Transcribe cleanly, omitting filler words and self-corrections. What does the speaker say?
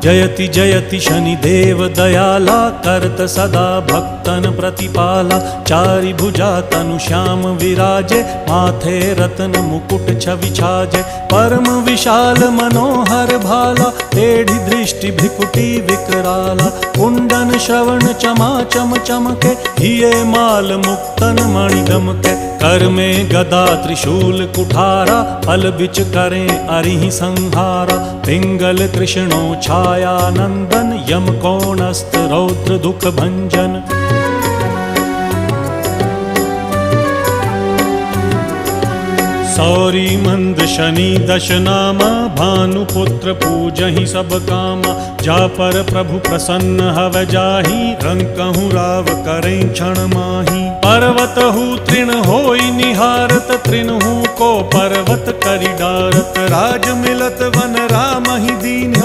जयति जयति शनिदेव दयाला, करत सदा भक्तन प्रतिपाला। चारि भुजा तनु श्याम विराजे, माथे रत्न मुकुट छवि छाजे। परम विशाल मनोहर भाला, टेढ़ी दृष्टि भ्रिकुटी विकराला। कुंडन श्रवण चमाचम चमके, हिये माल मुक्तन मणि दमके। कर में गदा त्रिशूल कुठारा, फल बिच करें अरिहि संहारा। पिंगल कृष्णो छाया नंदन, यम कोणस्थ रौद्र दुख भंजन। सौरी मंद शनि दश नामा, भानुपुत्र पूजहि सब कामा। जा पर प्रभु प्रसन्न हव जाहि, रंकहु राव करें क्षण माही। पर्वत हु तृण होई निहारत, तृणहु को पर्वत करि डारत। राज मिलत वन राम ही दीन